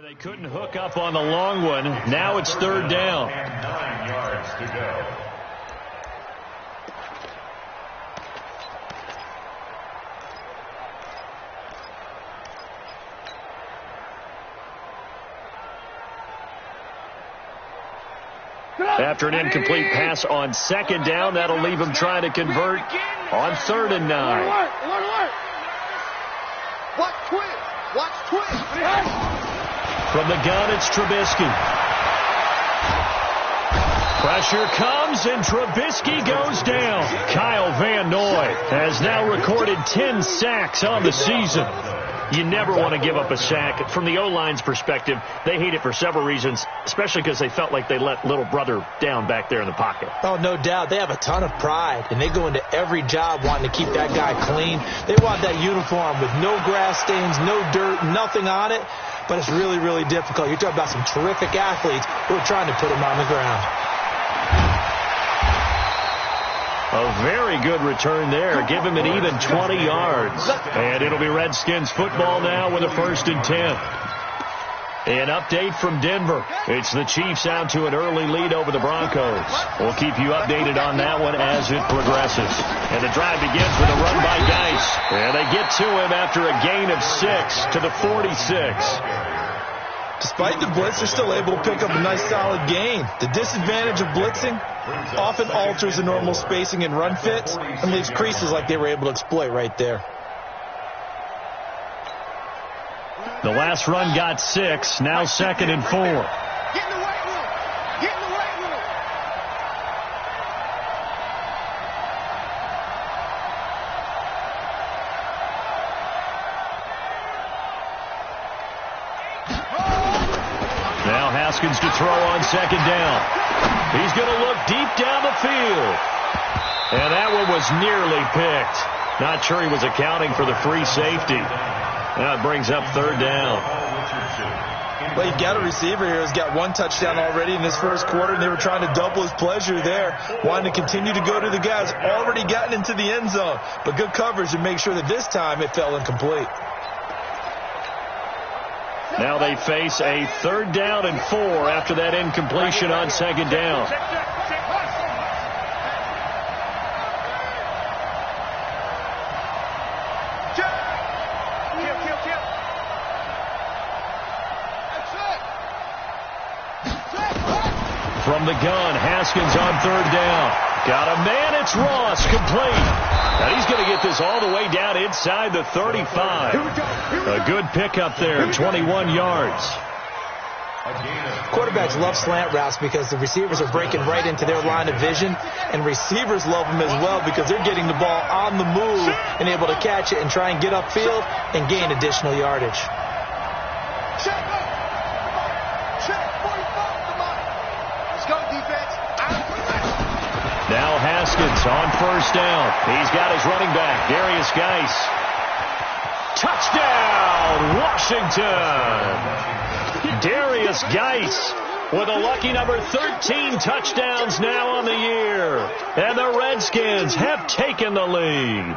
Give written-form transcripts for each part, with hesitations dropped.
They couldn't hook up on the long one. Now it's third down. And 9 yards to go. After an incomplete pass on second down, that'll leave him trying to convert on third and 9. Watch twist. Watch twist. From the gun, it's Trubisky. Pressure comes, and Trubisky goes down. Kyle Van Noy has now recorded 10 sacks on the season. You never want to give up a sack. From the O-line's perspective, they hate it for several reasons, especially because they felt like they let little brother down back there in the pocket. Oh, no doubt. They have a ton of pride, and they go into every job wanting to keep that guy clean. They want that uniform with no grass stains, no dirt, nothing on it, but it's really, really difficult. You're talking about some terrific athletes who are trying to put him on the ground. A very good return there. Give him an even 20 yards. And it'll be Redskins football now with a 1st and 10. An update from Denver. It's the Chiefs out to an early lead over the Broncos. We'll keep you updated on that one as it progresses. And the drive begins with a run by Geis. And they get to him after a gain of 6 to the 46. Despite the blitz, they're still able to pick up a nice solid gain. The disadvantage of blitzing often alters the normal spacing and run fits and leaves creases like they were able to exploit right there. The last run got 6, now 2nd and 4. Get in the right room. Get in the right room. Now Haskins to throw on 2nd down. He's going to look deep down the field. And that one was nearly picked. Not sure he was accounting for the free safety. Now it brings up 3rd down. Well, you got a receiver here who's got 1 touchdown already in this first quarter, and they were trying to double his pleasure there, wanting to continue to go to the guys already gotten into the end zone. But good coverage to make sure that this time it fell incomplete. Now they face a 3rd down and 4 after that incompletion on 2nd down. From the gun, Haskins on 3rd down. Got a man, it's Ross, complete. And he's going to get this all the way down inside the 35. A good pickup there, 21 yards. Quarterbacks love slant routes because the receivers are breaking right into their line of vision, and receivers love them as well because they're getting the ball on the move and able to catch it and try and get upfield and gain additional yardage. Now Haskins on 1st down. He's got his running back, Darius Geis. Touchdown, Washington! Darius Geis with a lucky number 13 touchdowns now on the year. And the Redskins have taken the lead.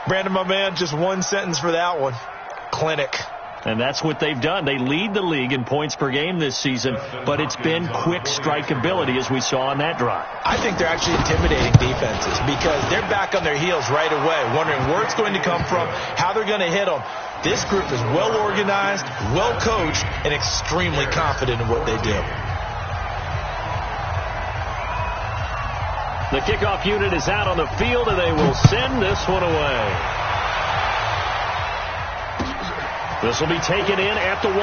Brandon, my man, just 1 sentence for that one. Clinic. And that's what they've done. They lead the league in points per game this season, but it's been quick strikeability as we saw on that drive. I think they're actually intimidating defenses because they're back on their heels right away, wondering where it's going to come from, how they're going to hit them. This group is well organized, well coached, and extremely confident in what they do. The kickoff unit is out on the field, and they will send this one away. This will be taken in at the 1.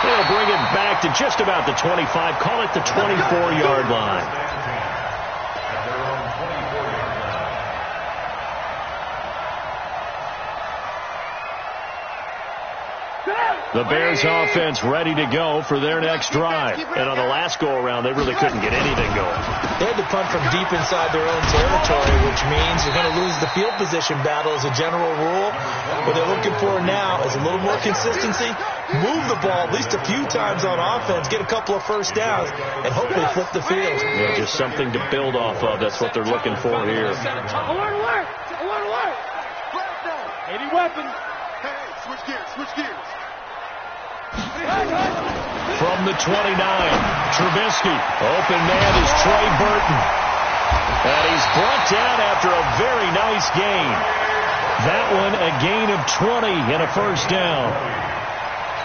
They'll bring it back to just about the 25. Call it the 24-yard line. The Bears offense ready to go for their next drive. And on the last go-around, they really couldn't get anything going. They had to punt from deep inside their own territory, which means you're going to lose the field position battle as a general rule. What they're looking for now is a little more consistency, move the ball at least a few times on offense, get a couple of first downs, and hopefully flip the field. Yeah, just something to build off of. That's what they're looking for here. Alert, alert! Alert, alert! 80 weapons. Switch gears. Switch gears. From the 29, Trubisky. Open man is Trey Burton. And he's brought down after a very nice gain. That one a gain of 20 and a first down.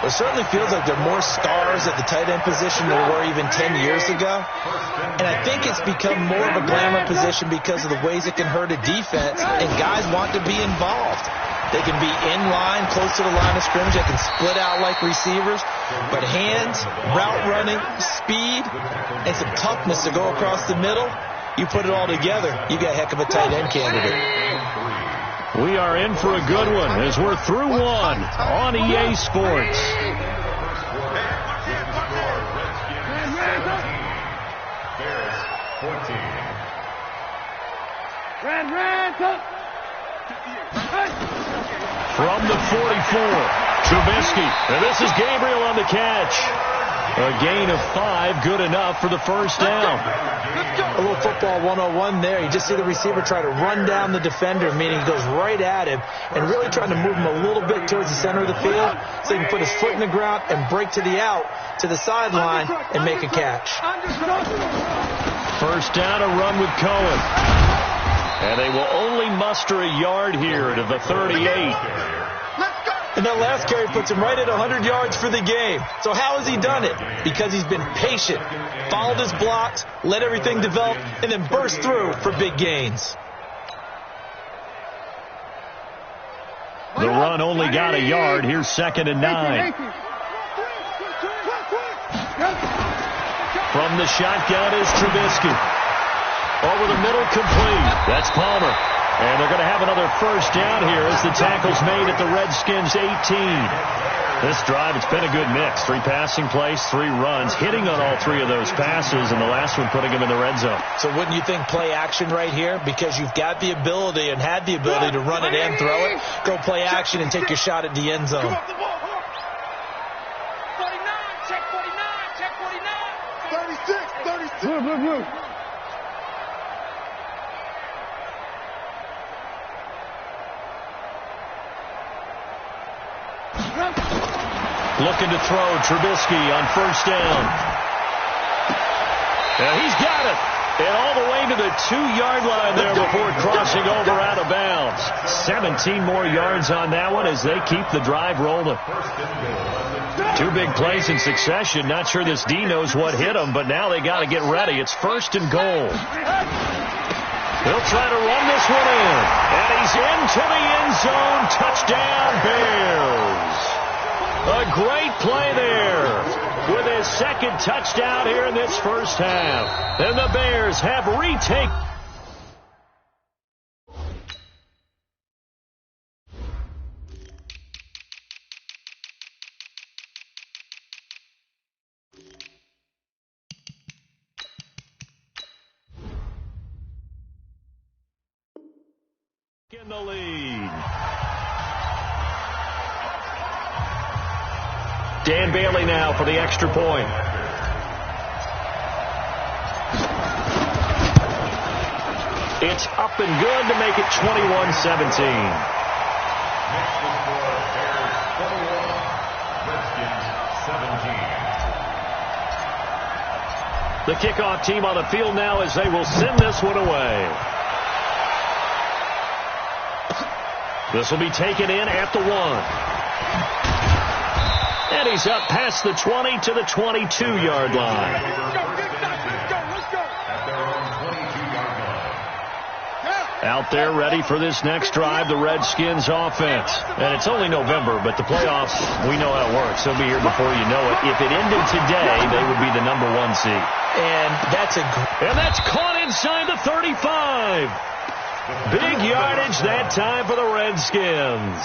It certainly feels like there are more stars at the tight end position than there were even 10 years ago. And I think it's become more of a glamour position because of the ways it can hurt a defense, and guys want to be involved. They can be in line, close to the line of scrimmage. They can split out like receivers. But hands, route running, speed, and some toughness to go across the middle, you put it all together, you got a heck of a tight end candidate. We are in for a good one as we're through one on EA Sports. From the 44, Trubisky. And this is Gabriel on the catch. A gain of 5, good enough for the first down. A little football 101 there. You just see the receiver try to run down the defender, meaning he goes right at him, and really trying to move him a little bit towards the center of the field so he can put his foot in the ground and break to the out, to the sideline, and make a catch. First down, a run with Cohen. And they will only muster a yard here to the 38. And that last carry puts him right at 100 yards for the game. So how has he done it? Because he's been patient, followed his blocks, let everything develop, and then burst through for big gains. The run only got a yard. Here's 2nd and 9. From the shotgun is Trubisky. Over the middle, complete. That's Palmer. And they're going to have another first down here as the tackle's made at the Redskins' 18. This drive, it's been a good mix. 3 passing plays, 3 runs, hitting on all 3 of those passes, and the last one putting him in the red zone. So wouldn't you think play action right here? Because you've got the ability and had the ability to run it and throw it. Go play action and take your shot at the end zone. 49, check 49, check 49. 36. Move. Looking to throw, Trubisky on first down. And he's got it. And all the way to the 2-yard line there before crossing over out of bounds. 17 more yards on that one as they keep the drive rolling. 2 big plays in succession. Not sure this D knows what hit him, but now they got to get ready. It's 1st and goal. They'll try to run this one in. And he's into the end zone. Touchdown, Bears. A great play there with his 2nd touchdown here in this first half. And the Bears have retaken. In the lead. Dan Bailey now for the extra point. It's up and good to make it 21-17. The kickoff team on the field now as they will send this one away. This will be taken in at the 1. And he's up past the 20 to the 22-yard line. Out there ready for this next drive, the Redskins offense. And it's only November, but the playoffs, we know how it works. They'll be here before you know it. If it ended today, they would be the number 1 seed. And that's caught inside the 35. Big yardage that time for the Redskins.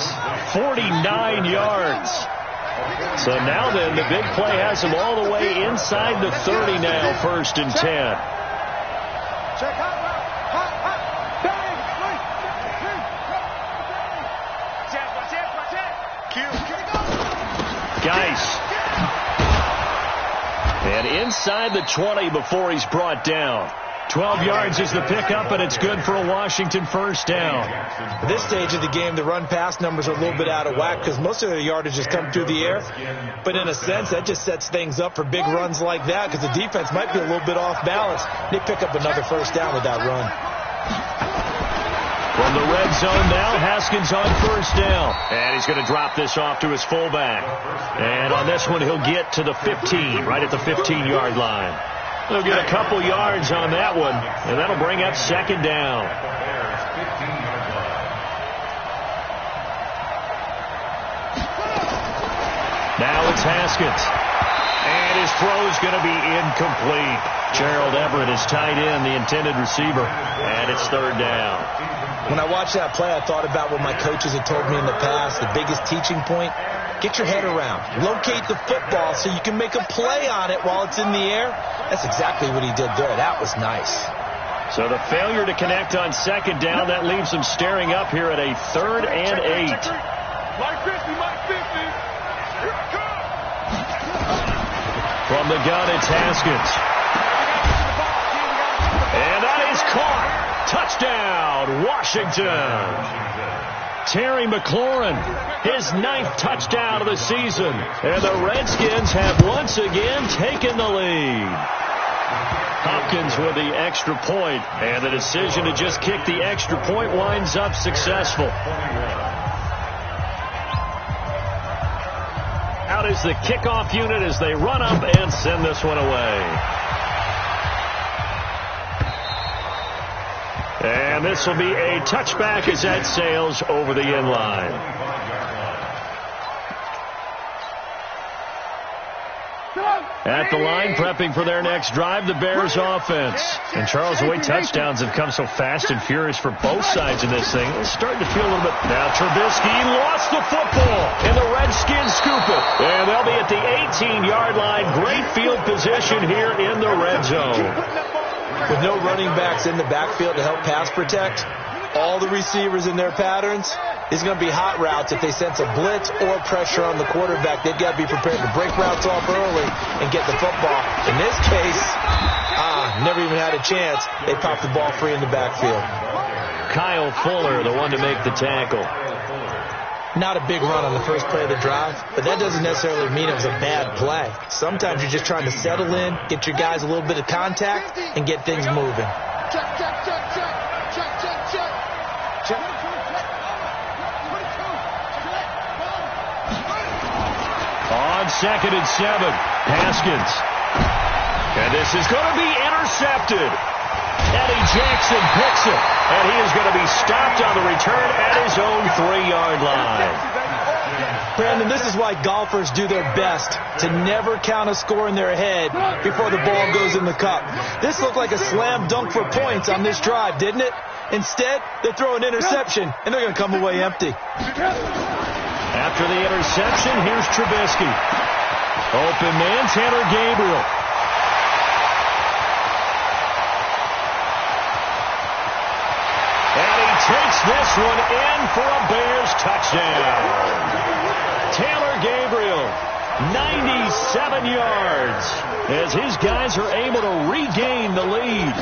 49 yards. So now then, the big play has them all the way inside the 30 now, 1st and 10. Geis. And inside the 20 before he's brought down. 12 yards is the pickup, and it's good for a Washington first down. At this stage of the game, the run-pass numbers are a little bit out of whack because most of their yardage has come through the air. But in a sense, that just sets things up for big runs like that because the defense might be a little bit off balance. They pick up another first down with that run. From the red zone now, Haskins on first down. And he's going to drop this off to his fullback. And on this one, he'll get to the 15, right at the 15-yard line. He'll get a couple yards on that one, and that'll bring up second down. Now it's Haskins. And his throw's going to be incomplete. Gerald Everett is tied in, the intended receiver, and it's third down. When I watched that play, I thought about what my coaches had told me in the past. The biggest teaching point, get your head around. Locate the football so you can make a play on it while it's in the air. That's exactly what he did there. That was nice. So the failure to connect on second down, that leaves him staring up here at a 3rd and 8. Mike 50, Mike 50. Here it comes. From the gun, it's Haskins. And that is caught. Touchdown, Washington. Terry McLaurin, his 9th touchdown of the season. And the Redskins have once again taken the lead. Hopkins with the extra point, and the decision to just kick the extra point winds up successful. Out is the kickoff unit as they run up and send this one away. And this will be a touchback as that sails over the end line. At the line, prepping for their next drive, the Bears offense. And Charles, the way touchdowns have come so fast and furious for both sides of this thing, it's starting to feel a little bit. Now Trubisky lost the football, and the Redskins scoop it. And they'll be at the 18-yard line. Great field position here in the red zone. With no running backs in the backfield to help pass protect, all the receivers in their patterns, it's going to be hot routes. If they sense a blitz or pressure on the quarterback, they've got to be prepared to break routes off early and get the football. In this case, never even had a chance. They popped the ball free in the backfield. Kyle Fuller, the one to make the tackle. Not a big run on the first play of the drive, but that doesn't necessarily mean it was a bad play. Sometimes you're just trying to settle in, get your guys a little bit of contact, and get things moving. Check, check, check, check. Check, check, check. Check. On 2nd and 7, Haskins. And this is going to be intercepted. Eddie Jackson picks it, and he is going to be stopped on the return at his own 3-yard line. Brandon, this is why golfers do their best to never count a score in their head before the ball goes in the cup. This looked like a slam dunk for points on this drive, didn't it? Instead, they throw an interception, and they're going to come away empty. After the interception, here's Trubisky. Open man, Tanner Gabriel. And he takes this one in for a Bears touchdown. Taylor Gabriel, 97 yards, as his guys are able to regain the lead.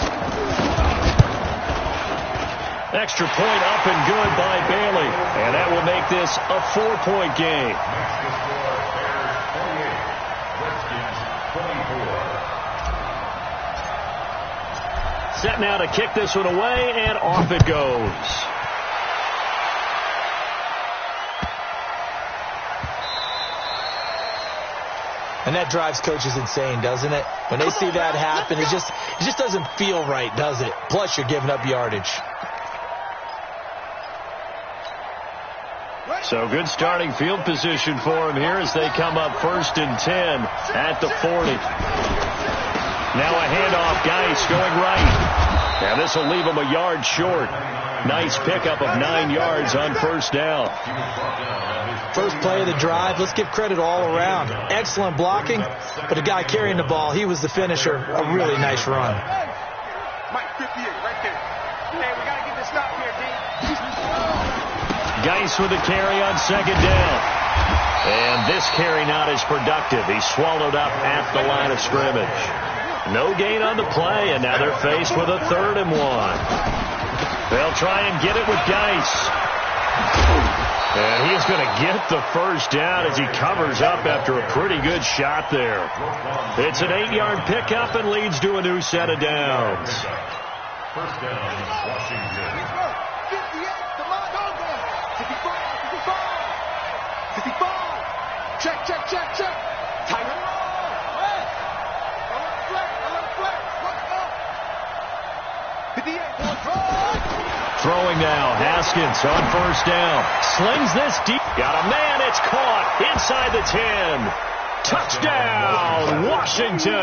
Extra point up and good by Bailey, and that will make this a 4-point game. Set now to kick this one away, and off it goes. And that drives coaches insane, doesn't it? When they see that happen, it just doesn't feel right, does it? Plus, you're giving up yardage. So good starting field position for him here as they come up 1st and 10 at the 40. Now a handoff, Geis going right. Now this will leave him a yard short. Nice pickup of 9 yards on first down. First play of the drive, let's give credit all around. Excellent blocking, but the guy carrying the ball, he was the finisher. A really nice run. Mike 58, right there. Hey, we got to get this stop here, D. Geis with the carry on 2nd down. And this carry not as productive. He's swallowed up at the line of scrimmage. No gain on the play, and now they're faced with a 3rd and 1. They'll try and get it with Geis. And he is going to get the first down as he covers up after a pretty good shot there. It's an 8-yard pickup and leads to a new set of downs. First down, Washington. 58, come on, go there. 55. Check. Tight end. Hey. Flex. Let's go. 58, Throwing now, Haskins on first down. Slings this deep. Got a man, it's caught inside the 10. Touchdown, Washington.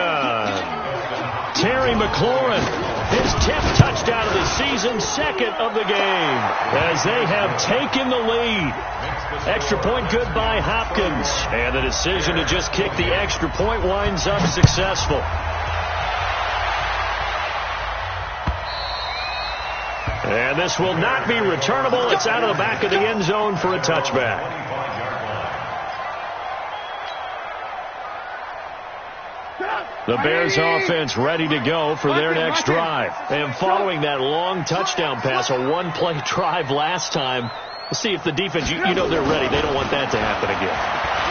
Terry McLaurin, his 10th touchdown of the season, 2nd of the game, as they have taken the lead. Extra point good by Hopkins, and the decision to just kick the extra point winds up successful. And this will not be returnable. It's out of the back of the end zone for a touchback. The Bears offense ready to go for their next drive. And following that long touchdown pass, a 1-play drive last time, we'll see if the defense, you know they're ready. They don't want that to happen again.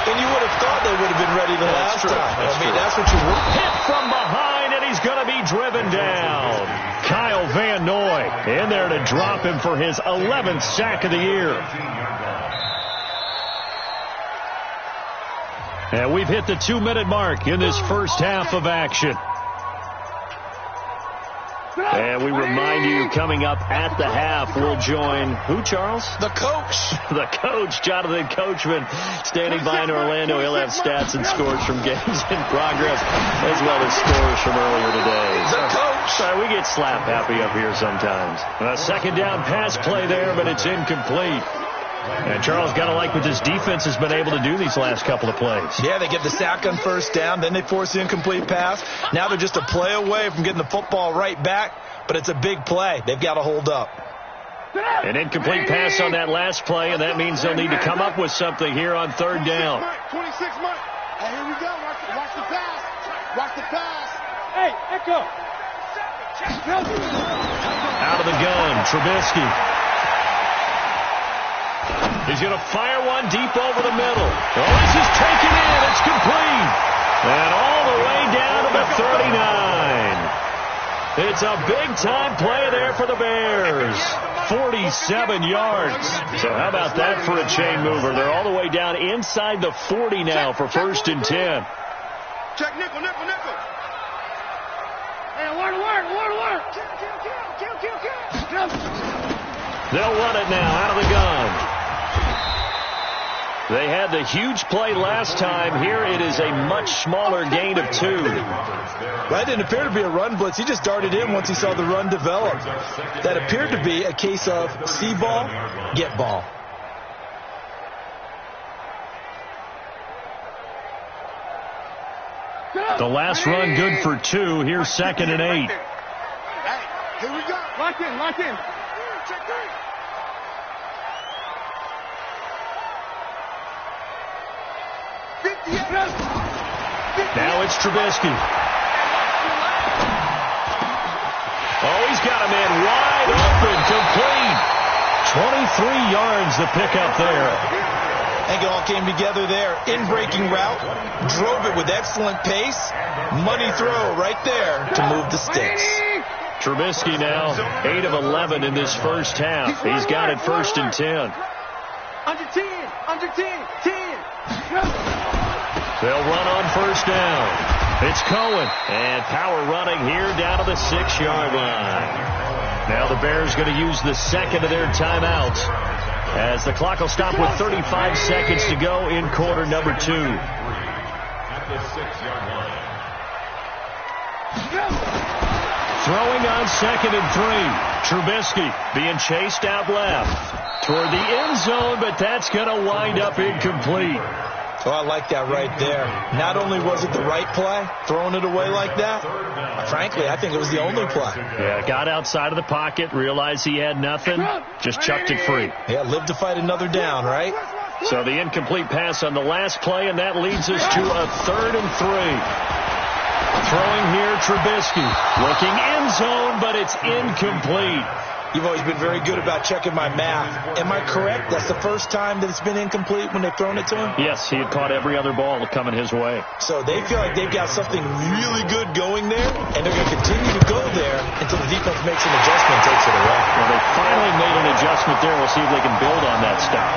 And you would have thought they would have been ready the last time. That's what you want. Hit from behind, and he's going to be driven down. Kyle Van Noy in there to drop him for his 11th sack of the year. And we've hit the 2-minute mark in this first half of action. And we remind you, coming up at the half, we'll join who, Charles? The coach. The coach, Jonathan Coachman, standing by in Orlando. He'll have stats and scores from games in progress, as well as scores from earlier today. The coach. Sorry, we get slap happy up here sometimes. A 2nd down pass play there, but it's incomplete. And Charles, got to like what this defense has been able to do these last couple of plays. Yeah, they get the sack on first down, then they force the incomplete pass. Now they're just a play away from getting the football right back, but it's a big play. They've got to hold up. An incomplete pass on that last play, and that means they'll need to come up with something here on 3rd down. 26 Mike. Hey, here we go. Watch the pass. Watch the pass. Hey, Echo. Out of the gun, Trubisky. He's going to fire one deep over the middle. Oh, this is taken in. It's complete. And all the way down to the 39. It's a big-time play there for the Bears. 47 yards. So how about that for a chain mover? They're all the way down inside the 40 now for 1st and 10. Check nickel. Hey, word. Kill. They'll run it now out of the gun. They had the huge play last time. Here it is a much smaller gain of 2. That didn't appear to be a run blitz. He just darted in once he saw the run develop. That appeared to be a case of see ball, get ball. The last run good for 2. Here's 2nd and 8. Hey, here we go. Lock in. Check 3. Now it's Trubisky. Oh, he's got a man wide open, complete. 23 yards the pickup there. I think it all came together there. In-breaking route, drove it with excellent pace. Money throw right there to move the sticks. Trubisky now 8 of 11 in this first half. He's got it 1st and 10. Under 10. They'll run on first down. It's Cohen. And power running here down to the 6-yard line. Now the Bears going to use the 2nd of their timeouts, as the clock will stop with 35 seconds to go in quarter number 2. At the 6-yard line. Throwing on 2nd and 3. Trubisky being chased out left toward the end zone, but that's going to wind up incomplete. Oh, I like that right there. Not only was it the right play, throwing it away like that, frankly, I think it was the only play. Yeah, got outside of the pocket, realized he had nothing, just chucked it free. Yeah, live to fight another down, right? So the incomplete pass on the last play, and that leads us to a 3rd and 3. Throwing here, Trubisky. Looking end zone, but it's incomplete. You've always been very good about checking my math. Am I correct? That's the first time that it's been incomplete when they've thrown it to him? Yes, he had caught every other ball coming his way. So they feel like they've got something really good going there, and they're going to continue to go there until the defense makes an adjustment and takes it away. Well, they finally made an adjustment there. We'll see if they can build on that stuff.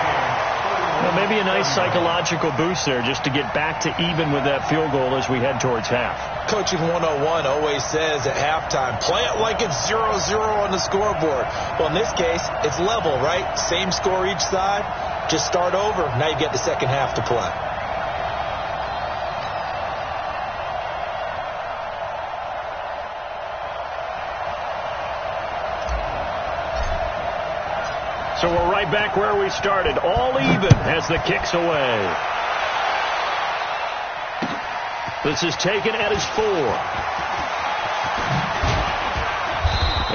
Well, maybe a nice psychological boost there just to get back to even with that field goal as we head towards half. Coaching 101 always says at halftime, play it like it's 0-0 on the scoreboard. Well, in this case, it's level, right? Same score each side. Just start over. Now you get the second half to play. So we're right back where we started. All even as the kick's away. This is taken at his 4.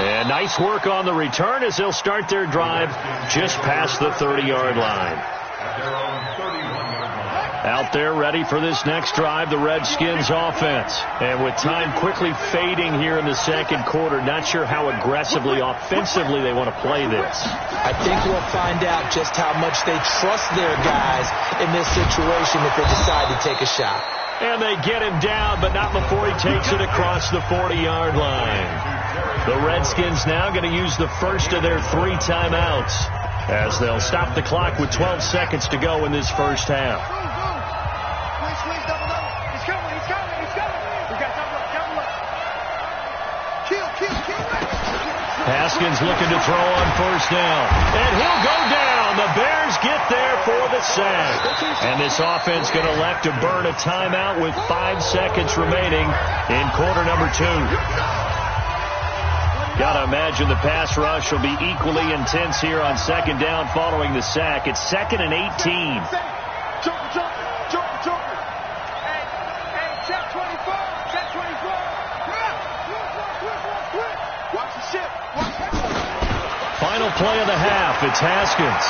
And nice work on the return as they'll start their drive just past the 30-yard line. Out there ready for this next drive, the Redskins offense. And with time quickly fading here in the second quarter, not sure how aggressively, offensively they want to play this. I think we'll find out just how much they trust their guys in this situation if they decide to take a shot. And they get him down, but not before he takes it across the 40-yard line. The Redskins now going to use the first of their 3 timeouts as they'll stop the clock with 12 seconds to go in this first half. Haskins looking to throw on first down. And he'll go down. The Bears get there for the sack. And this offense going to elect to burn a timeout with 5 seconds remaining in quarter number 2. Got to imagine the pass rush will be equally intense here on second down following the sack. It's 2nd and 18. Final play of the half. It's Haskins.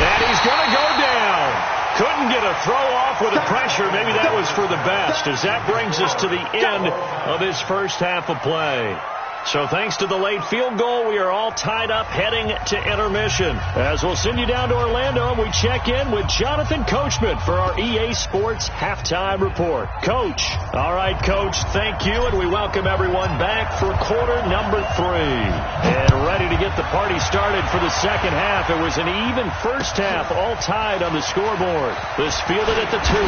And he's going to go down. Couldn't get a throw off with the pressure. Maybe that was for the best, as that brings us to the end of this first half of play. So thanks to the late field goal, we are all tied up heading to intermission. As we'll send you down to Orlando, and we check in with Jonathan Coachman for our EA Sports Halftime Report. Coach. All right, Coach, thank you, and we welcome everyone back for quarter number 3. And ready to get the party started for the second half. It was an even first half, all tied on the scoreboard. This fielded at the 2.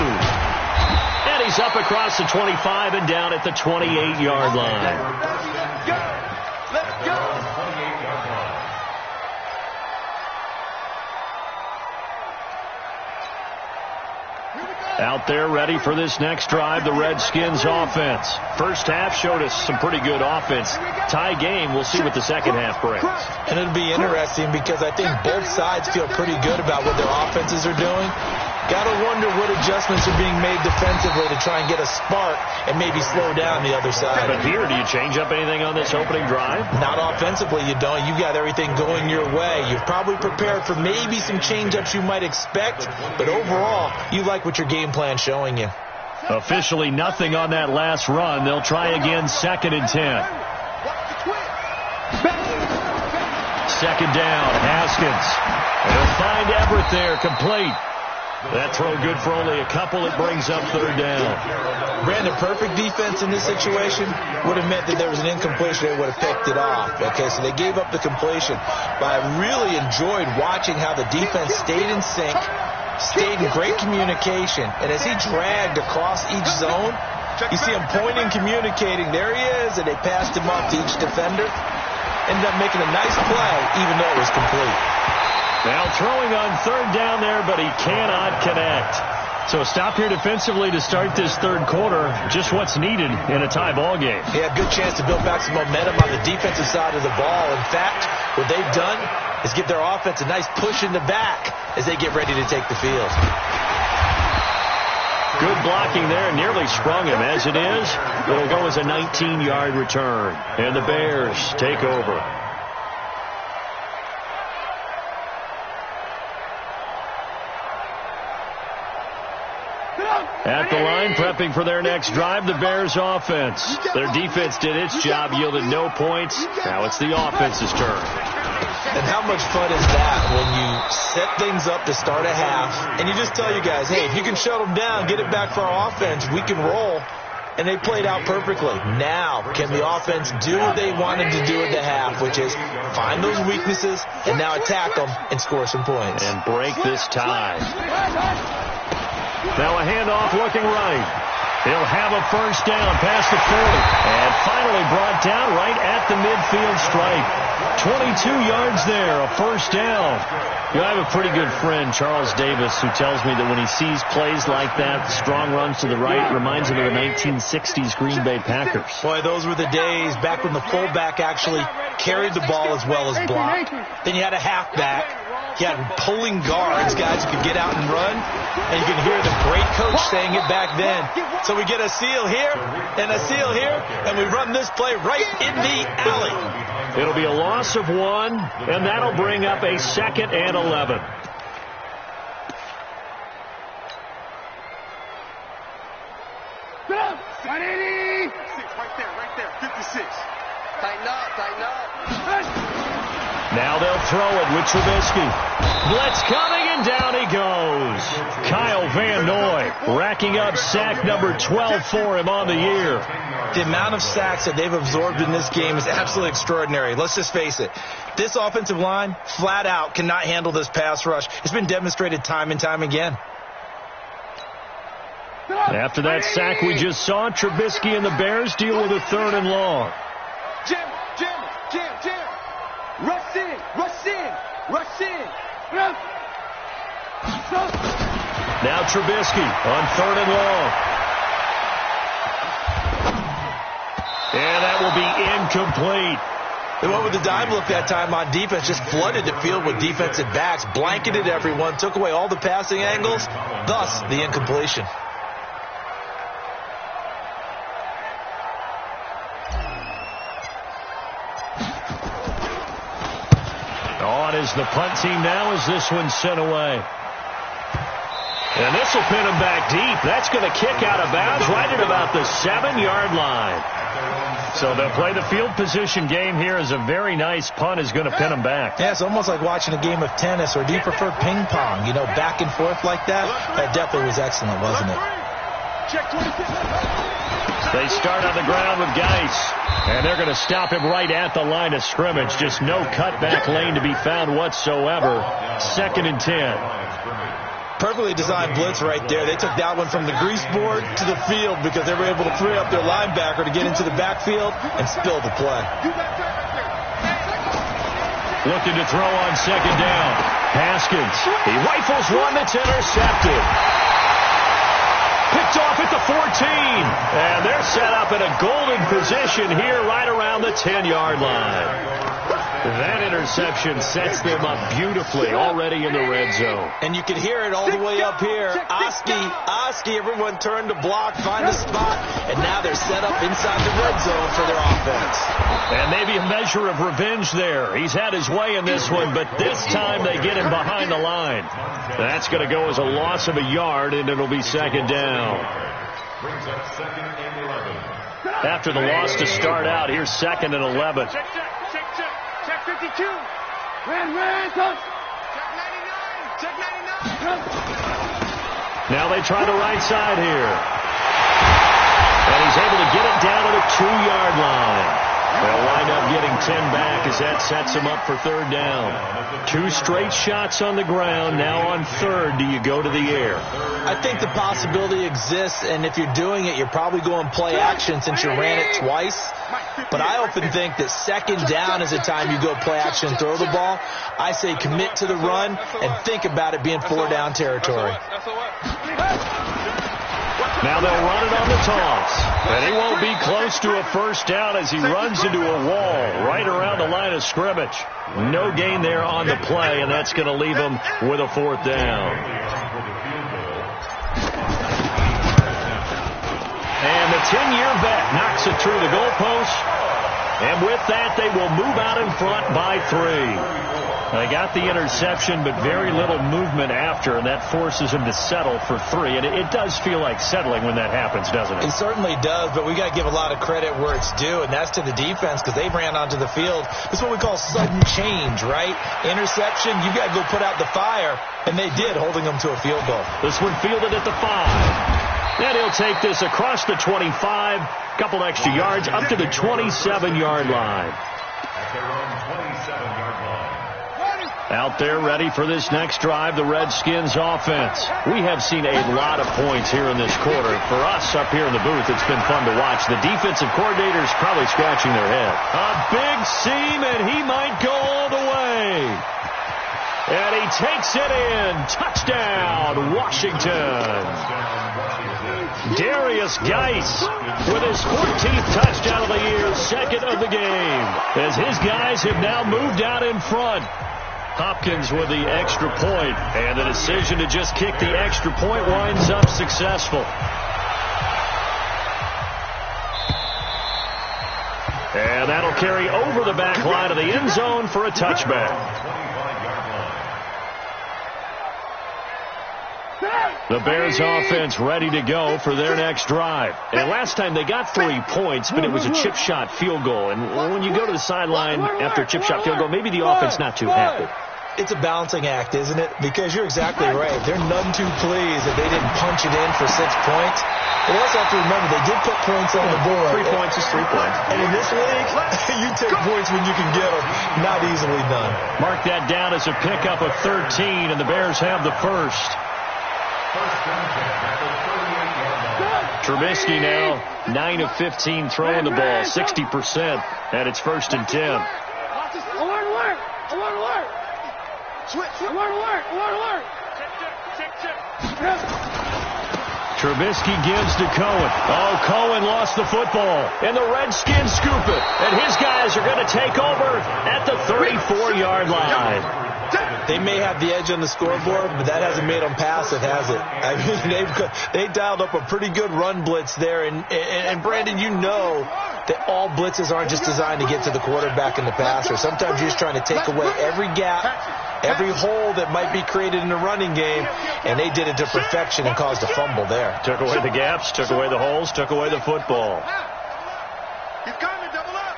And he's up across the 25 and down at the 28-yard line. Out there ready for this next drive, the Redskins offense. First half showed us some pretty good offense. Tie game, we'll see what the second half brings. And it'll be interesting because I think both sides feel pretty good about what their offenses are doing. Got to wonder what adjustments are being made defensively to try and get a spark and maybe slow down the other side. But here, do you change up anything on this opening drive? Not offensively, you don't. You've got everything going your way. You've probably prepared for maybe some change-ups you might expect, but overall, you like what your game plan's showing you. Officially nothing on that last run. They'll try again, 2nd and 10. Second down, Haskins. They'll find Everett there, complete. That throw good for only a couple. It brings up 3rd down. Brandon, perfect defense in this situation would have meant that there was an incompletion. They would have picked it off. Okay, so they gave up the completion. But I really enjoyed watching how the defense stayed in sync, stayed in great communication. And as he dragged across each zone, you see him pointing, communicating. There he is, and they passed him off to each defender. Ended up making a nice play, even though it was complete. Now throwing on 3rd down there, but he cannot connect. So a stop here defensively to start this 3rd quarter. Just what's needed in a tie ball game. Yeah, good chance to build back some momentum on the defensive side of the ball. In fact, what they've done is give their offense a nice push in the back as they get ready to take the field. Good blocking there, nearly sprung him. As it is, it'll go as a 19-yard return. And the Bears take over. Get out! At the line, prepping for their next drive, the Bears offense. Their defense did its job, yielded no points. Now it's the offense's turn. And how much fun is that when you set things up to start a half, and you just tell you guys, hey, if you can shut them down, get it back for our offense, we can roll. And they played out perfectly. Now, can the offense do what they wanted to do at the half, which is find those weaknesses and now attack them and score some points. And break this tie. Now a handoff looking right. He'll have a first down past the 40. And finally brought down right at the midfield stripe. 22 yards there, a first down. You know, I have a pretty good friend, Charles Davis, who tells me that when he sees plays like that, strong runs to the right, reminds him of the 1960s Green Bay Packers. Boy, those were the days back when the fullback actually carried the ball as well as blocked. Then you had a halfback. You had pulling guards, guys who could get out and run. And you can hear the great coach saying it back then. So we get a seal here and a seal here, and we run this play right in the alley. It'll be a loss of 1, and that'll bring up a 2nd and 11. Right there, 56. Tighten up. Now they'll throw it with Trubisky. Blitz coming, and down he goes. Kyle Van Noy racking up sack number 12 for him on the year. The amount of sacks that they've absorbed in this game is absolutely extraordinary. Let's just face it. This offensive line, flat out, cannot handle this pass rush. It's been demonstrated time and time again. After that sack we just saw, Trubisky and the Bears deal with a 3rd and long. Jam. Rush in. Now Trubisky on 3rd and long. And that will be incomplete. They went with the dime look that time on defense, just flooded the field with defensive backs, blanketed everyone, took away all the passing angles, thus the incompletion. On is the punt team now as this one's sent away. And this will pin him back deep. That's going to kick out of bounds right at about the 7-yard line. So they'll play the field position game here as a very nice punt is going to pin him back. Yeah, it's almost like watching a game of tennis, or do you prefer ping pong? You know, back and forth like that? That definitely was excellent, wasn't it? They start on the ground with Geis. And they're going to stop him right at the line of scrimmage. Just no cutback lane to be found whatsoever. 2nd and 10. Perfectly designed blitz right there. They took that one from the grease board to the field because they were able to free up their linebacker to get into the backfield and spill the play. Looking to throw on 2nd down. Haskins. He rifles one that's intercepted. Picked off at the 14. And they're set up in a golden position here right around the 10-yard line. That interception sets them up beautifully already in the red zone. And you can hear it all the way up here. Oski, everyone turned to block, find a spot, and now they're set up inside the red zone for their offense. And maybe a measure of revenge there. He's had his way in this one, but this time they get him behind the line. That's going to go as a loss of a yard, and it'll be 2nd down. Brings up 2nd and 11. After the loss to start out, here's 2nd and 11. Check 52. Ran, touch. Check 99. Now they try the right side here. And he's able to get it down to the 2-yard line. They'll wind up getting 10 back as that sets him up for 3rd down. 2 straight shots on the ground. Now on 3rd, do you go to the air? I think the possibility exists, and if you're doing it, you're probably going play action since you ran it twice. But I often think that 2nd down is the time you go play action and throw the ball. I say commit to the run and think about it being 4-down territory. Now they'll run it on the toss. And he won't be close to a 1st down as he runs into a wall right around the line of scrimmage. No gain there on the play, and that's going to leave him with a 4th down. And the 10-year vet knocks it through the goalpost. And with that, they will move out in front by 3. They got the interception, but very little movement after, and that forces him to settle for 3. And it does feel like settling when that happens, doesn't it? It certainly does, but we got to give a lot of credit where it's due, and that's to the defense because they ran onto the field. This is what we call sudden change, right? Interception, you got to go put out the fire, and they did, holding them to a field goal. This one fielded at the 5. And he'll take this across the 25, a couple extra yards, up to the 27-yard line. At their own 27-yard line. Out there ready for this next drive, the Redskins offense. We have seen a lot of points here in this quarter. For us up here in the booth, it's been fun to watch. The defensive coordinator's probably scratching their head. A big seam, and he might go all the way. And he takes it in. Touchdown, Washington. Darius Geis with his 14th touchdown of the year, second of the game, as his guys have now moved out in front. Hopkins with the extra point, and the decision to just kick the extra point winds up successful. And that'll carry over the back line of the end zone for a touchback. The Bears offense ready to go for their next drive. And last time they got 3 points, but it was a chip shot field goal. And when you go to the sideline after a chip shot field goal, maybe the offense not too happy. It's a balancing act, isn't it? Because you're exactly right. They're none too pleased that they didn't punch it in for 6 points. But also have to remember, they did put points on the board. 3 points is 3 points. And in this league, you take points when you can get them. Not easily done. Mark that down as a pickup of 13, and the Bears have the first. Trubisky now 9 of 15 throwing the ball, 60%, and it's 1st and 10. Trubisky gives to Cohen. Oh, Cohen lost the football, and the Redskins scoop it, and his guys are going to take over at the 34-yard line. They may have the edge on the scoreboard, but that hasn't made them passive, has it? I mean, they dialed up a pretty good run blitz there. And Brandon, you know that all blitzes aren't just designed to get to the quarterback and the passer. Sometimes you're just trying to take away every gap, every hole that might be created in the running game, and they did it to perfection and caused a fumble there. Took away the gaps, took away the holes, took away the football. He's coming, double up.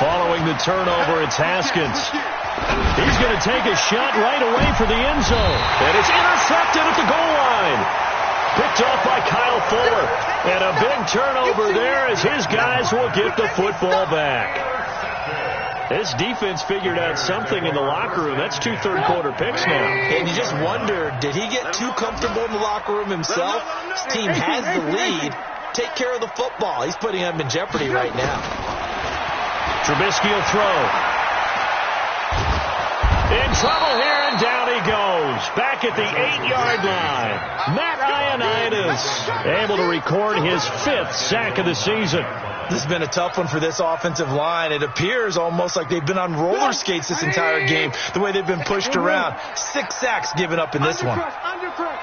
Following the turnover, it's Haskins. He's going to take a shot right away for the end zone. And it's intercepted at the goal line. Picked off by Kyle Fuller. And a big turnover there as his guys will get the football back. This defense figured out something in the locker room. That's 2 third-quarter picks now. And you just wonder, did he get too comfortable in the locker room himself? His team has the lead. Take care of the football. He's putting them in jeopardy right now. Trubisky will throw. In trouble here, and down he goes. Back at the 8-yard line. Matt Ioannidis able to record his 5th sack of the season. This has been a tough one for this offensive line. It appears almost like they've been on roller skates this entire game, the way they've been pushed around. 6 sacks given up in this one. Undercrush.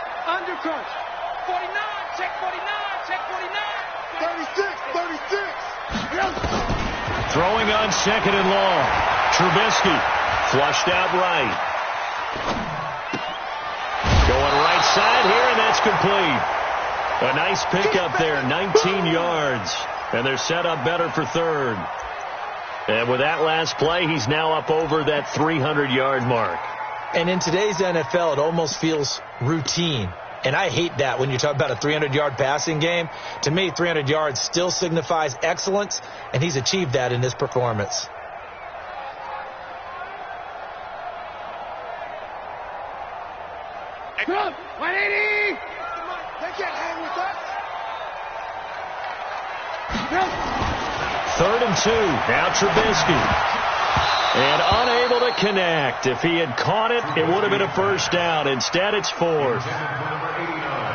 49, check 49, check 49. 36. Throwing on 2nd and long. Trubisky flushed out right. Going right side here, and that's complete. A nice pickup there, 19 yards. And they're set up better for 3rd. And with that last play, he's now up over that 300-yard mark. And in today's NFL, it almost feels routine. And I hate that when you talk about a 300-yard passing game. To me, 300 yards still signifies excellence, and he's achieved that in this performance. Drop, 180! They can't hang with us. 3rd and 2. Now Trubisky. And unable to connect. If he had caught it, it would have been a first down. Instead, it's 4th.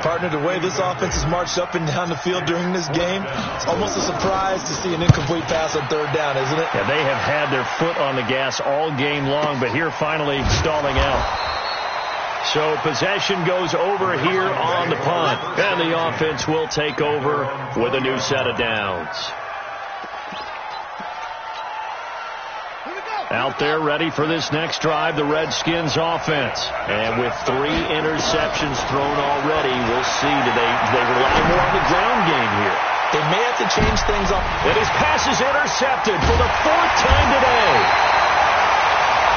Partner, the way this offense has marched up and down the field during this game, it's almost a surprise to see an incomplete pass on 3rd down, isn't it? Yeah, they have had their foot on the gas all game long, but here finally stalling out. So possession goes over here on the punt. And the offense will take over with a new set of downs. Out there ready for this next drive, the Redskins offense. And with 3 interceptions thrown already, we'll see. Do they rely more on the ground game here? They may have to change things up. And his pass is intercepted for the 4th time today.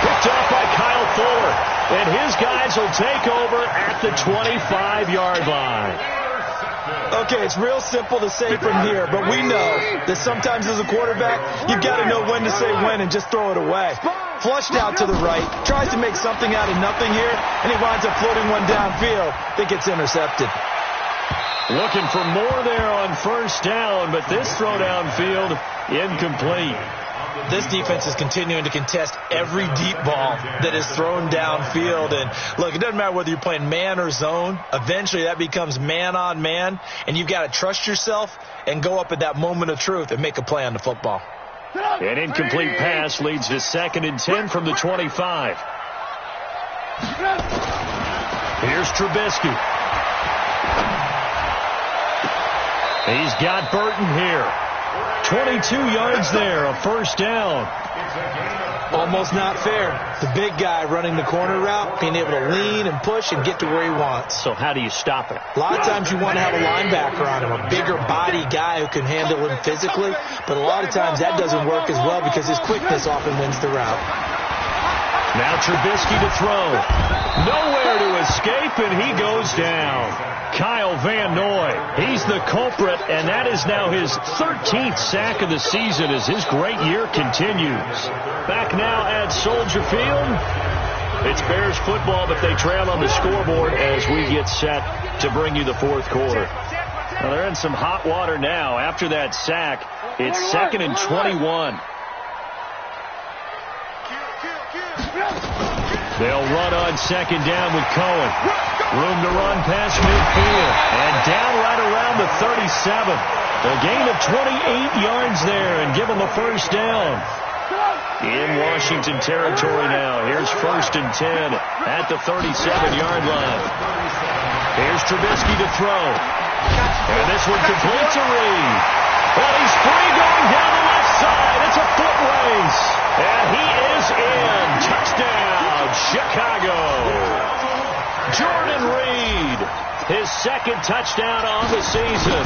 Picked off by Kyle Fuller. And his guys will take over at the 25-yard line. Okay, it's real simple to say from here, but we know that sometimes as a quarterback, you've got to know when to say when and just throw it away. Flushed out to the right, tries to make something out of nothing here, and he winds up floating one downfield that gets intercepted. Looking for more there on first down, but this throw downfield incomplete. This defense is continuing to contest every deep ball that is thrown downfield. And, look, it doesn't matter whether you're playing man or zone. Eventually that becomes man on man, and you've got to trust yourself and go up at that moment of truth and make a play on the football. An incomplete pass leads to 2nd and 10 from the 25. Here's Trubisky. He's got Burton here. 22 yards there, a first down. Almost not fair. The big guy running the corner route, being able to lean and push and get to where he wants. So how do you stop it? A lot of times you want to have a linebacker on him, a bigger body guy who can handle him physically, but a lot of times that doesn't work as well because his quickness often wins the route. Now Trubisky to throw. Nowhere to escape, and he goes down. Kyle Van Noy, he's the culprit, and that is now his 13th sack of the season as his great year continues. Back now at Soldier Field. It's Bears football, but they trail on the scoreboard as we get set to bring you the 4th quarter. Well, they're in some hot water now. After that sack, it's 2nd and 21. They'll run on 2nd down with Cohen. Room to run past midfield. And down right around the 37. A gain of 28 yards there and give them a first down. In Washington territory now. Here's 1st and 10 at the 37-yard line. Here's Trubisky to throw. And this one completes a read. Well, he's free going down the left side. It's a foot race. And he is in. Touchdown, Chicago. Jordan Reed, his 2nd touchdown on the season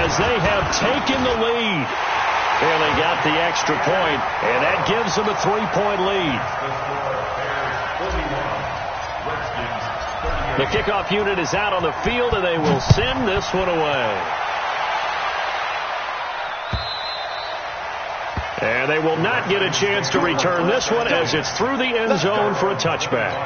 as they have taken the lead. And they got the extra point, and that gives them a 3-point lead. The kickoff unit is out on the field, and they will send this one away. And they will not get a chance to return this one as it's through the end zone for a touchback.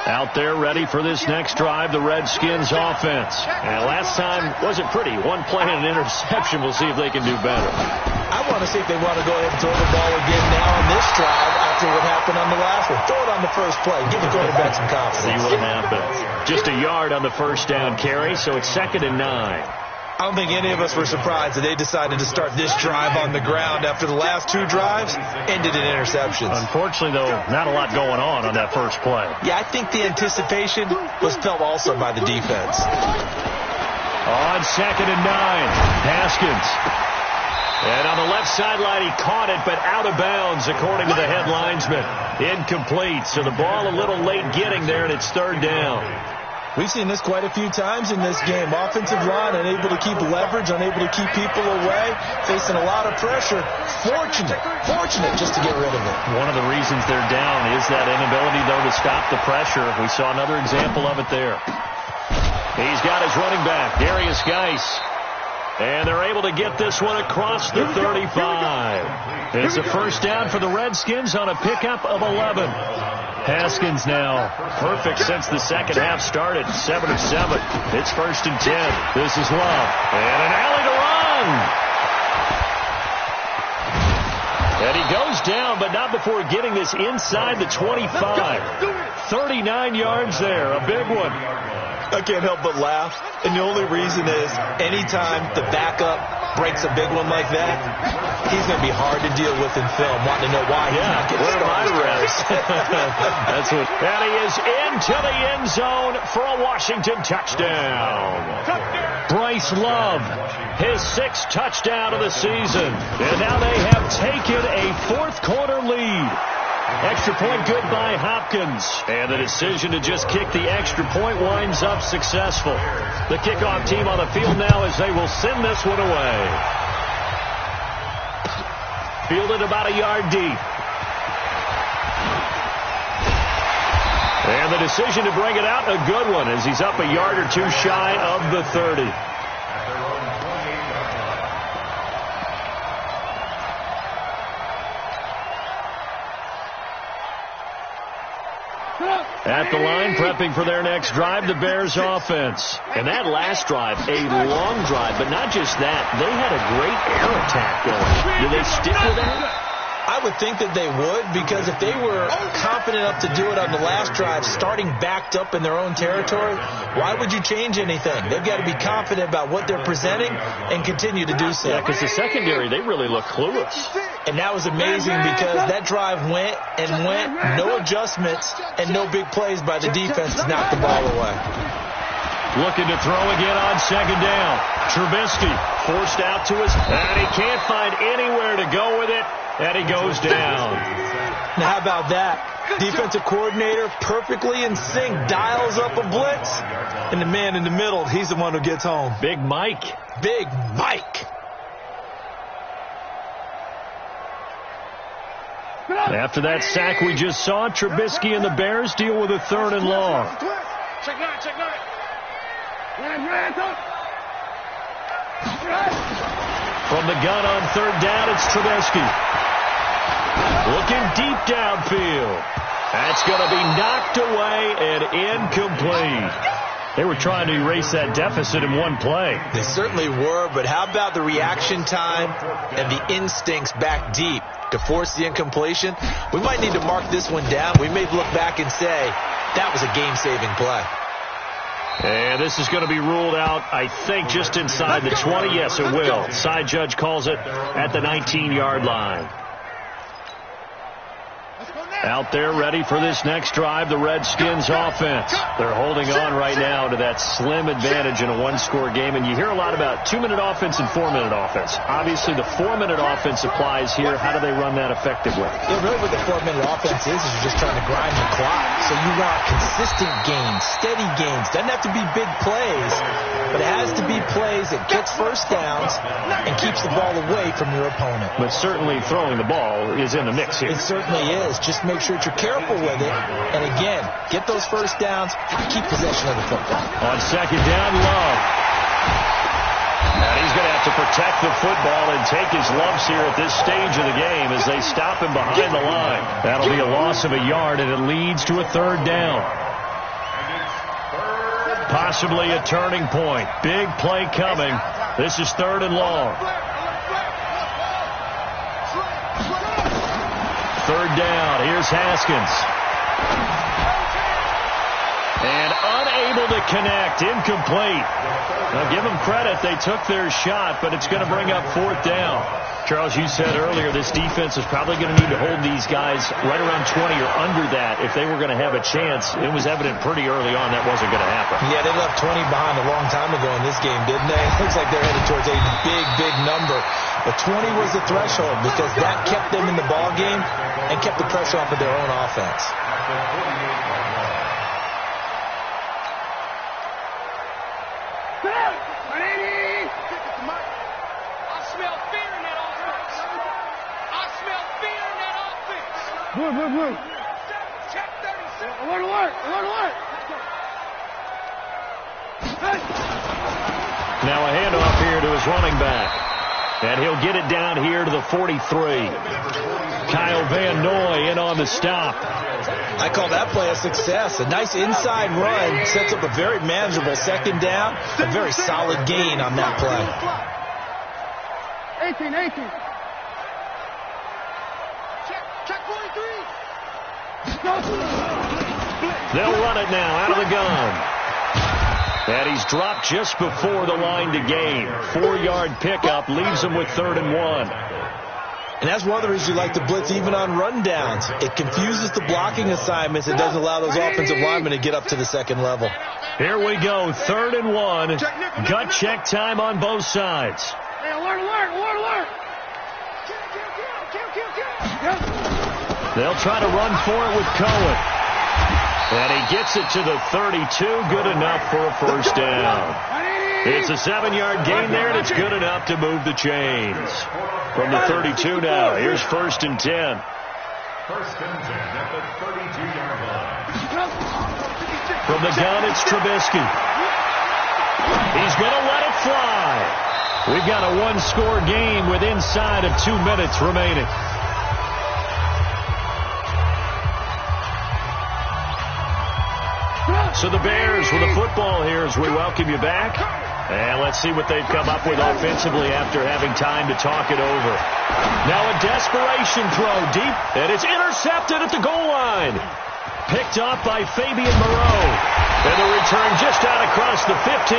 Out there ready for this next drive, the Redskins offense. And last time wasn't pretty. One play and an interception. We'll see if they can do better. I want to see if they want to go ahead and throw the ball again now on this drive after what happened on the last one. Throw it on the first play. Give the quarterback some confidence. See what happens. Just a yard on the first down carry, so it's 2nd and 9. I don't think any of us were surprised that they decided to start this drive on the ground after the last 2 drives ended in interceptions. Unfortunately, though, not a lot going on that first play. Yeah, I think the anticipation was felt also by the defense. On 2nd and 9, Haskins. And on the left sideline, he caught it, but out of bounds, according to the head linesman. Incomplete, so the ball a little late getting there, and it's 3rd down. We've seen this quite a few times in this game. Offensive line unable to keep leverage, unable to keep people away, facing a lot of pressure. Fortunate just to get rid of it. One of the reasons they're down is that inability, though, to stop the pressure. We saw another example of it there. He's got his running back, Darius Geis. And they're able to get this one across the 35. It's a first down for the Redskins on a pickup of 11. Haskins now perfect since the second half started. 7 of 7. It's 1st and 10. This is Love. And an alley to run. And he goes down, but not before getting this inside the 25. 39 yards there. A big one. I can't help but laugh. And the only reason is anytime the backup breaks a big one like that, he's going to be hard to deal with in film, wanting to know why he's not getting where are my started. refs? That's what. And he is into the end zone for a Washington touchdown. Bryce Love, his 6th touchdown of the season. And now they have taken a 4th quarter lead. Extra point good by Hopkins. And the decision to just kick the extra point winds up successful. The kickoff team on the field now as they will send this one away. Fielded about a yard deep. And the decision to bring it out, a good one, as he's up a yard or two shy of the 30. At the line, prepping for their next drive, the Bears offense. And that last drive, a long drive, but not just that. They had a great air attack going. Do they stick with that? I would think that they would, because if they were confident enough to do it on the last drive, starting backed up in their own territory, why would you change anything? They've got to be confident about what they're presenting and continue to do so. Yeah, because the secondary, they really look clueless. And that was amazing because that drive went and went, no adjustments and no big plays by the defense to knock the ball away. Looking to throw again on 2nd down. Trubisky forced out to his, and he can't find anywhere to go with it, and he goes down. Now, how about that? Defensive coordinator perfectly in sync, dials up a blitz, and the man in the middle, he's the one who gets home. Big Mike. Big Mike. After that sack we just saw, Trubisky and the Bears deal with a 3rd and long. Check 9, check 9. From the gun on 3rd down, it's Trubisky. Looking deep downfield. That's going to be knocked away and incomplete. They were trying to erase that deficit in one play. They certainly were, but how about the reaction time and the instincts back deep to force the incompletion? We might need to mark this one down. We may look back and say that was a game-saving play. And this is going to be ruled out, I think, just inside the 20. Yes, it will. Side judge calls it at the 19-yard line. Out there ready for this next drive, the Redskins offense. They're holding on right now to that slim advantage in a one-score game. And you hear a lot about 2-minute offense and 4-minute offense. Obviously, the 4-minute offense applies here. How do they run that effectively? Yeah, really what the 4-minute offense is you're just trying to grind the clock. So you want consistent gains, steady gains. Doesn't have to be big plays, but it has to be plays that gets first downs and keeps the ball away from your opponent. But certainly throwing the ball is in the mix here. It certainly is. Just make sure that you're careful with it. And again, get those first downs, keep possession of the football. On 2nd down, Love. And he's going to have to protect the football and take his lumps here at this stage of the game as they stop him behind the line. That'll be a loss of a yard, and it leads to a 3rd down. Possibly a turning point. Big play coming. This is 3rd and long. 3rd down. Here's Haskins. And unable to connect. Incomplete. Now, give them credit. They took their shot, but it's going to bring up 4th down. Charles, you said earlier this defense is probably going to need to hold these guys right around 20 or under that if they were going to have a chance. It was evident pretty early on that wasn't going to happen. Yeah, they left 20 behind a long time ago in this game, didn't they? It looks like they're headed towards a big, big number. But 20 was the threshold because that kept them in the ball game and kept the pressure off of their own offense. Move. Check 36. Alert. Now a handoff here to his running back. And he'll get it down here to the 43. Kyle Van Noy in on the stop. I call that play a success. A nice inside run sets up a very manageable 2nd down. A very solid gain on that play. 18. Check 43. They'll run it now out of the gun. And he's dropped just before the line to gain. 4-yard pickup leaves him with 3rd and 1. And that's one of the reasons you like to blitz even on rundowns. It confuses the blocking assignments. It doesn't allow those offensive linemen to get up to the second level. Here we go, 3rd and 1. Gut check time on both sides. Hey, alert. They'll try to run for it with Cohen. And he gets it to the 32. Good enough for a first down. It's a 7-yard gain there, and it's good enough to move the chains. From the 32 now, here's 1st and 10. 1st and 10 at the 32-yard line. From the gun, it's Trubisky. He's going to let it fly. We've got a 1-score game with inside of 2 minutes remaining. So the Bears with the football here as we welcome you back. And let's see what they've come up with offensively after having time to talk it over. Now a desperation throw deep, and it's intercepted at the goal line. Picked up by Fabian Moreau. And the return just out across the 15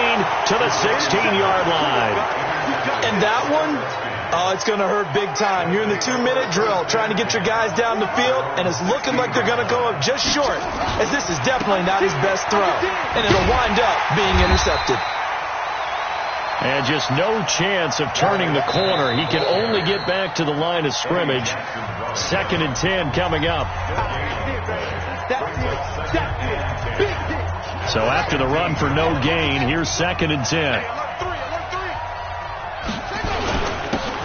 to the 16-yard line. And that one, it's going to hurt big time. You're in the 2-minute drill trying to get your guys down the field, and it's looking like they're going to go up just short, as this is definitely not his best throw. And it'll wind up being intercepted. And just no chance of turning the corner. He can only get back to the line of scrimmage. 2nd and 10 coming up. So after the run for no gain, here's 2nd and 10.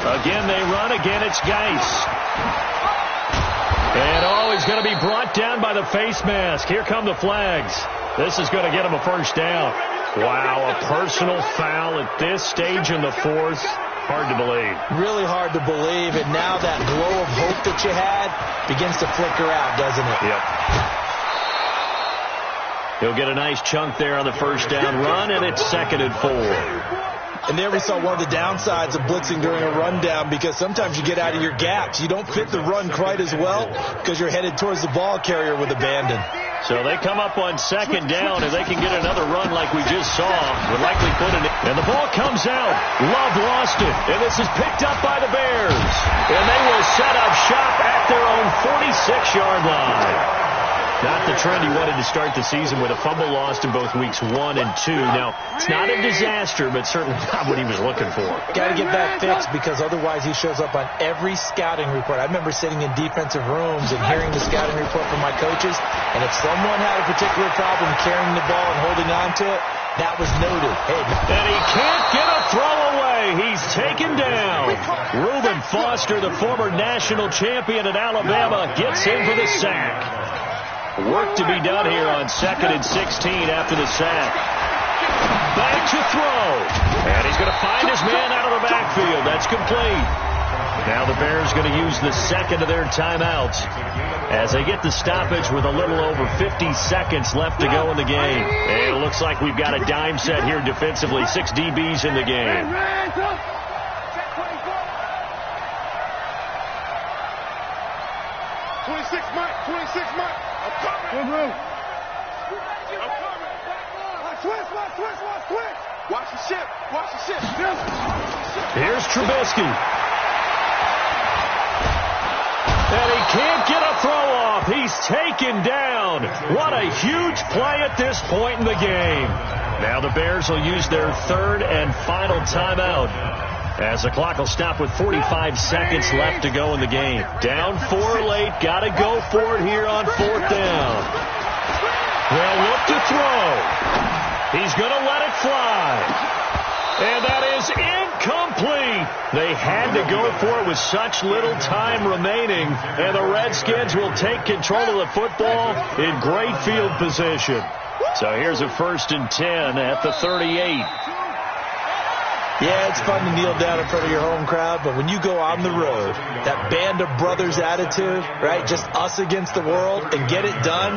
Again, they run. Again, it's Geis. And, he's going to be brought down by the face mask. Here come the flags. This is going to get him a first down. Wow, a personal foul at this stage in the 4th. Hard to believe. Really hard to believe. And now that glow of hope that you had begins to flicker out, doesn't it? Yep. He'll get a nice chunk there on the first down run, and it's 2nd and 4. And there we saw one of the downsides of blitzing during a rundown, because sometimes you get out of your gaps. You don't fit the run quite as well because you're headed towards the ball carrier with abandon. So they come up on 2nd down, and they can get another run like we just saw. Would likely put it in. And the ball comes out. Love lost it. And this is picked up by the Bears. And they will set up shop at their own 46-yard line. Not the trend he wanted to start the season, with a fumble lost in both weeks 1 and 2. Now, it's not a disaster, but certainly not what he was looking for. Got to get that fixed, because otherwise he shows up on every scouting report. I remember sitting in defensive rooms and hearing the scouting report from my coaches, and if someone had a particular problem carrying the ball and holding on to it, that was noted. Hey, and he can't get a throw away. He's taken down. Reuben Foster, the former national champion at Alabama, gets in for the sack. Work to be done here on 2nd and 16 after the sack. Back to throw. And he's going to find his man out of the backfield. That's complete. Now the Bears going to use the second of their timeouts as they get the stoppage with a little over 50 seconds left to go in the game. And it looks like we've got a dime set here defensively. 6 DBs in the game. 26 Mike. I'm coming. Twist. Watch the ship. Here's Trubisky. And he can't get a throw off. He's taken down. What a huge play at this point in the game. Now the Bears will use their 3rd and final timeout, as the clock will stop with 45 seconds left to go in the game. Down 4 late. Got to go for it here on 4th down. They'll look to throw. He's going to let it fly. And that is incomplete. They had to go for it with such little time remaining. And the Redskins will take control of the football in great field position. So here's a 1st and 10 at the 38. Yeah, it's fun to kneel down in front of your home crowd, but when you go on the road, that band of brothers attitude, right, just us against the world, and get it done,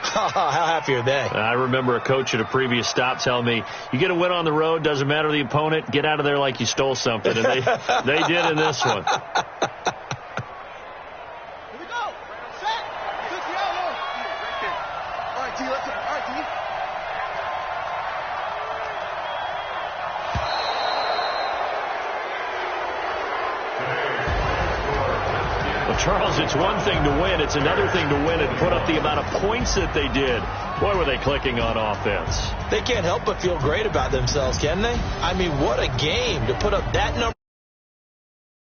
how happy are they? I remember a coach at a previous stop telling me, you get a win on the road, doesn't matter the opponent, get out of there like you stole something, and they did in this one. Charles, it's one thing to win. It's another thing to win and put up the amount of points that they did. Boy, were they clicking on offense. They can't help but feel great about themselves, can they? I mean, what a game to put up that number.